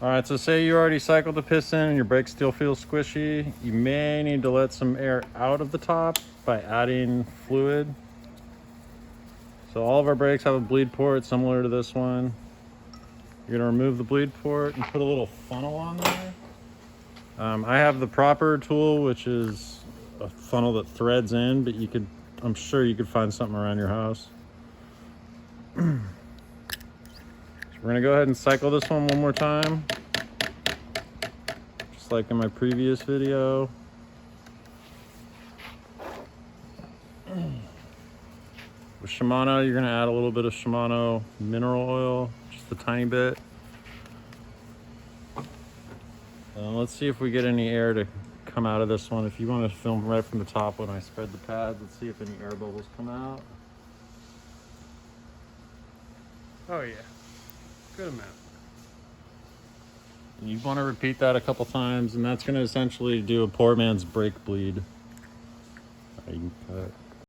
All right, so say you already cycled the piston and your brake still feels squishy, you may need to let some air out of the top by adding fluid. So all of our brakes have a bleed port similar to this one. You're gonna remove the bleed port and put a little funnel on there. I have the proper tool, which is a funnel that threads in, but I'm sure you could find something around your house. So we're gonna go ahead and cycle this one more time. Just like in my previous video. With Shimano, you're gonna add a little bit of Shimano mineral oil, just a tiny bit. Let's see if we get any air to come out of this one. If you want to film right from the top when I spread the pads, let's see if any air bubbles come out. Oh yeah, good amount. You want to repeat that a couple times, and that's going to essentially do a poor man's brake bleed. You can cut.